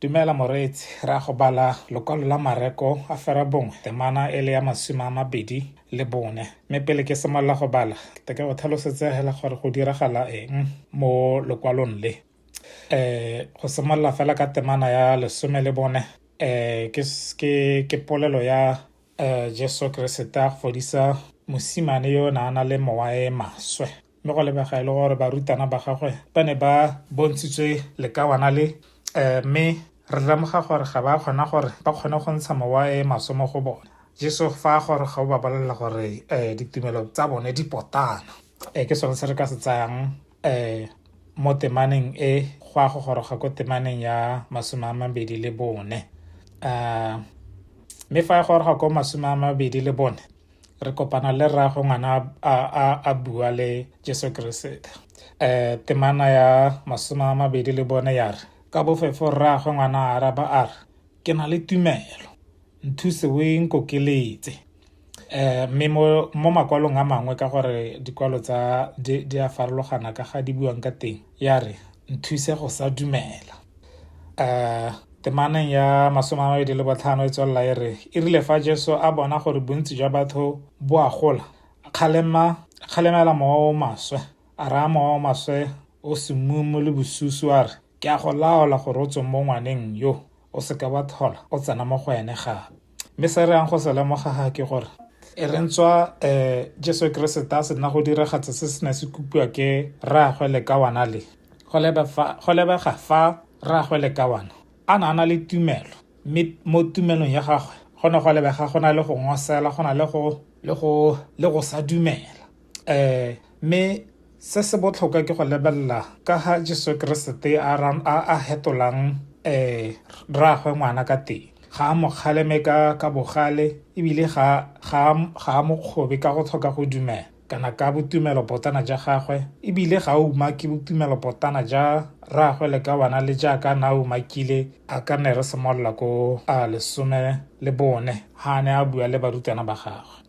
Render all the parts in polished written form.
Dumela moreetsi, ra go bala lokwalo la mareko a fera bongwe temana e le ya 24. Mme pele ke simolola go bala ke go tlhalosetse hela gore go diragala eng mo lokwalong le. Go simolola fela ka temana ya 14 ke polelo ya Jesu Kriste a fodisa mosimane yo na na le mowa e maswe. Mme go lebega e le gore barutana ba gagwe ba ne ba bontshitswe lekawana le mme re lemoga gore ga ba kgona gore ba kgone go ntsha mowa e maswe mo go bone. Jesu fa gore ga o ba bolelela gore ditumelo tsa bone di potana ke sone se re ka se tsayang mo temaneng go a go goroga ko temaneng ya 24. Mme fa e goroga ko 24 re kopana le rraago ngwana a bua le Jesu Kriste. Temana ya 24 ya re ka bofefo rraago ngwana a araba a re, ke na le tumelo, nthuse o e nkokeletse. Mme mo makwalong a mangwe ka gore dikwalo tsa di a farologana ka ga di buang ka teng ya re nthuse go sa dumela. Temaneng ya 25 e tswelela e re e rile fa Jesu a bona gore bontsi jwa batho bo a gola kgalemela mowa o maswe a raya mowa o maswe o semumu le bosusu a re, ke a go laola gore o tswe mo ngwaneng yo o seka wa thola o tsena mo go ene gape. Mme se re yang go se lemoga ga ke gore e re ntswa Jesu Kriste a sena go diragatsa se se ne se kopiwa ke rraagwe lekawana le. Go lebega fa rraagwe lekawana a na le tumelo, mme mo tumelong ya gagwe go ne go lebega go na le go ngosela, go na le go sa dumela. Mme se se botlhokwa ke go lebelela ka ga Jesu Kriste a hetolang rraagwe ngwana ka teng. Ga a mo kgaleme ka bogale ebile ga a mo kgobe ka go tlhoka go dumela kana ka botumelo potana ja gagwe, ebile ga a umake botumelo potana ja rraagwe lekawana le jaaka na a umakile a ka ne re simolola ko 14 ha ne a bua le barutwana ba gagwe.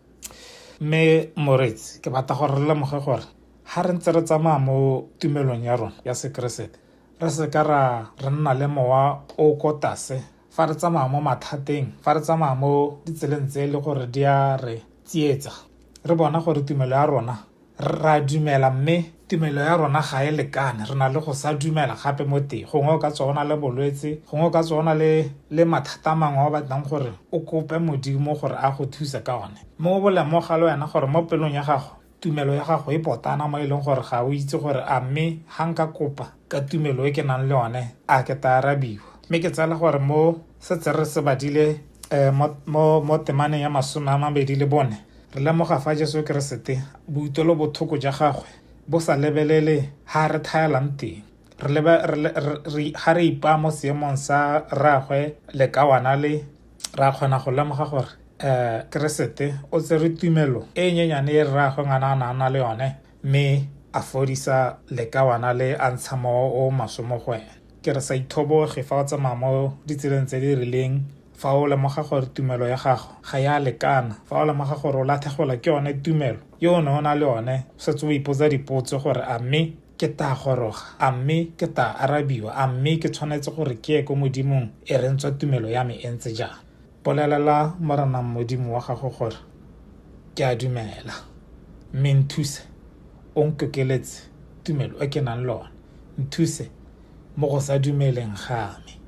Mme moreetsi ke batla gore re lemoge gore ha re ntse re tsamaya mo tumelong ya rona ya sekeresete re seka ra nna le mowa o ko tlase fa re tsamaya mo mathateng, fa re tsamaya mo ditseleng tse e le gore di a re tsietsa. Re bona gore tumelo ya rona ra dumela, mme tumelo ya rona ga e lekane, re na le go sa dumela gape mo teng. Gongwe o ka tsona le bolwetse, gongwe o ka tsona le mathata mangwe o batlang gore o kope modimo gore a go thuse ka one. Mo bolemoga le wena gore mo pelong ya gago tumelo ya gago e potana mo e leng gore ga o itse gore a mme ha nka kopa ka tumelo e ke nang le one a ke ta arabiwa. Mme ke tsela gore mo setse re se badile mo temaneng ya 24 re lemoga fa Jesu Kriste boitelo bothoko ja gagwe bo sa lebelele ha re thaelang teng. Ha re ipa mo seemong sa rraagwe lekawana le ra kgona go lemoga gore Kriste o tsere tumelo e nyenyane e rraagwe ngwana a na le yone, mme a fodisa lekawana le a ntsha mowa o maswe mo go ene. Ke re sa ithoboge fa o tsamaya mo ditseleng tse di rileng, fa o lemoga gore tumelo ya gago ga ya lekana, fa o lemoga gore o latlhegelwa ke yone tumelo yo o ne o na le yone, setse o ipotsa dipotso gore a mme ke ta goroga, a mme ke ta arabiwa, a mme ke tshwanetse gore ke ye ko modimong e re ntswa tumelo ya me e ntse jang. Bolelela moranang modimo wa gago gore ke a dumela, mme nthuse o nkokeletse tumelo e ke nang le one, nthuse mo go sa dumeleng ga me.